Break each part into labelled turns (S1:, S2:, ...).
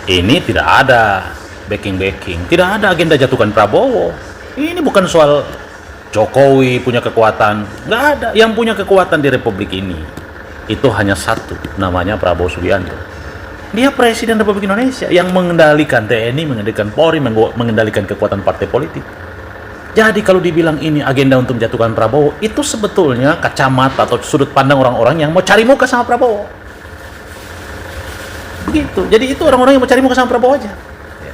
S1: Ini tidak ada backing, tidak ada agenda jatuhkan Prabowo. Ini bukan soal Jokowi punya kekuatan, nggak ada. Yang punya kekuatan di Republik ini itu hanya satu, namanya Prabowo Subianto. Dia Presiden Republik Indonesia yang mengendalikan TNI, mengendalikan Polri, mengendalikan kekuatan partai politik. Jadi kalau dibilang ini agenda untuk menjatuhkan Prabowo, itu sebetulnya kacamata atau sudut pandang orang-orang yang mau cari muka sama Prabowo. Begitu. Jadi itu orang-orang yang mau cari muka sama Prabowo aja.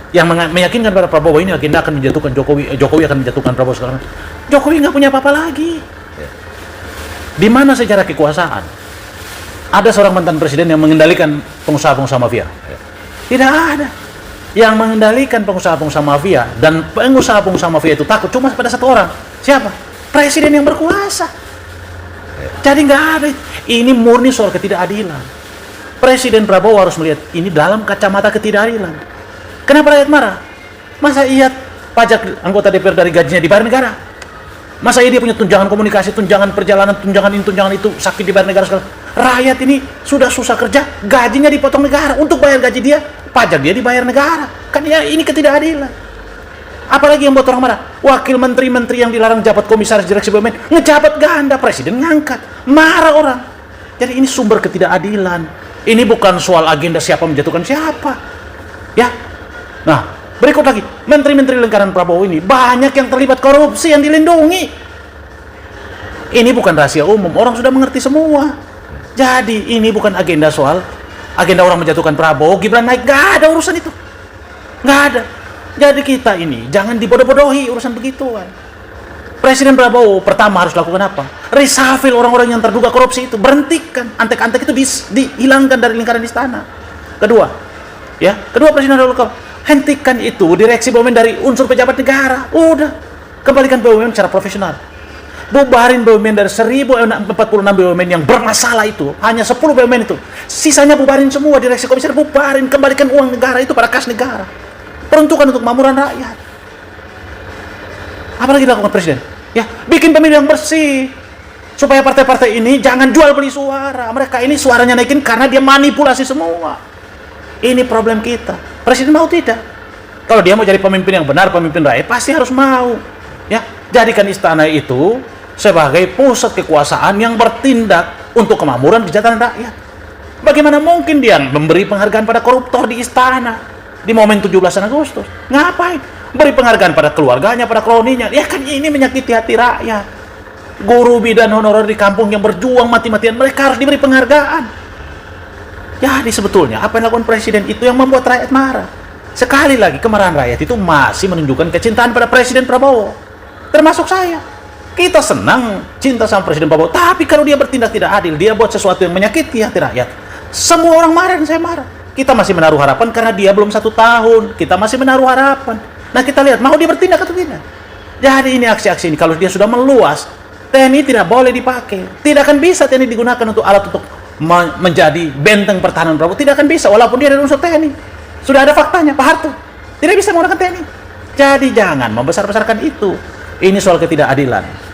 S1: Yang meyakinkan pada Prabowo ini agenda akan menjatuhkan Jokowi, Jokowi akan menjatuhkan Prabowo sekarang. Jokowi nggak punya apa-apa lagi. Di mana sejarah kekuasaan? Ada seorang mantan presiden yang mengendalikan pengusaha-pengusaha mafia? Tidak ada. Yang mengendalikan pengusaha-pengusaha mafia dan pengusaha-pengusaha mafia itu takut cuma pada satu orang. Siapa? Presiden yang berkuasa. Jadi nggak ada. Ini murni soal ketidakadilan. Presiden Prabowo harus melihat ini dalam kacamata ketidakadilan. Kenapa rakyat marah? Masa iya pajak anggota DPR dari gajinya dibayar negara? Masa iya dia punya tunjangan komunikasi, tunjangan perjalanan, tunjangan ini, tunjangan itu, sakit dibayar negara segala. Rakyat ini sudah susah kerja, gajinya dipotong negara. Untuk bayar gaji dia, pajak dia dibayar negara. Kan ya ini ketidakadilan. Apalagi yang buat orang marah? Wakil menteri-menteri yang dilarang jabat komisaris direksi BUMN, ngejabat ganda, presiden ngangkat. Marah orang. Jadi ini sumber ketidakadilan. Ini bukan soal agenda siapa menjatuhkan siapa. Ya. Nah, berikut lagi, menteri-menteri lingkaran Prabowo ini banyak yang terlibat korupsi yang dilindungi. Ini bukan rahasia umum, orang sudah mengerti semua. Jadi ini bukan agenda soal agenda orang menjatuhkan Prabowo, Gibran naik, gak ada urusan itu. Gak ada. Jadi kita ini jangan dibodoh-bodohi urusan begituan. Presiden Prabowo pertama harus lakukan apa? Reshuffle orang-orang yang terduga korupsi itu, berhentikan. Antek-antek itu dihilangkan dari lingkaran istana. Kedua Presiden harus lakukan, hentikan itu direksi BUMN dari unsur pejabat negara. Udah, kembalikan BUMN secara profesional. Bubarin BUMN dari 1046 BUMN yang bermasalah itu, hanya 10 BUMN itu. Sisanya bubarin semua, direksi komisaris bubarin, kembalikan uang negara itu pada kas negara. Peruntukan untuk makmuran rakyat. Apalagi dilakukan presiden? Ya, bikin pemilu yang bersih. Supaya partai-partai ini jangan jual beli suara. Mereka ini suaranya naikin karena dia manipulasi semua. Ini problem kita. Presiden mau tidak? Kalau dia mau jadi pemimpin yang benar, pemimpin rakyat, pasti harus mau. Ya, jadikan istana itu sebagai pusat kekuasaan yang bertindak untuk kemakmuran kesejahteraan rakyat. Bagaimana mungkin dia memberi penghargaan pada koruptor di istana di momen 17 Agustus? Ngapain? Beri penghargaan pada keluarganya, pada kroninya. Ya kan ini menyakiti hati rakyat. Guru bidan honorer di kampung yang berjuang mati-matian, mereka harus diberi penghargaan. Jadi sebetulnya apa yang dilakukan presiden itu yang membuat rakyat marah. Sekali lagi kemarahan rakyat itu masih menunjukkan kecintaan pada Presiden Prabowo. Termasuk saya. Kita senang cinta sama Presiden Prabowo, tapi kalau dia bertindak tidak adil, dia buat sesuatu yang menyakiti hati rakyat, semua orang marah dan saya marah. Kita masih menaruh harapan karena dia belum 1 tahun. Kita masih menaruh harapan. Nah kita lihat, mau dia bertindak atau tidak? Jadi ini aksi-aksi ini, kalau dia sudah meluas, TNI tidak boleh dipakai. Tidak akan bisa TNI digunakan untuk alat untuk menjadi benteng pertahanan Prabowo. Tidak akan bisa, walaupun dia ada unsur TNI. Sudah ada faktanya, Pak Harto tidak bisa menggunakan TNI. Jadi jangan membesar-besarkan itu. Ini soal ketidakadilan.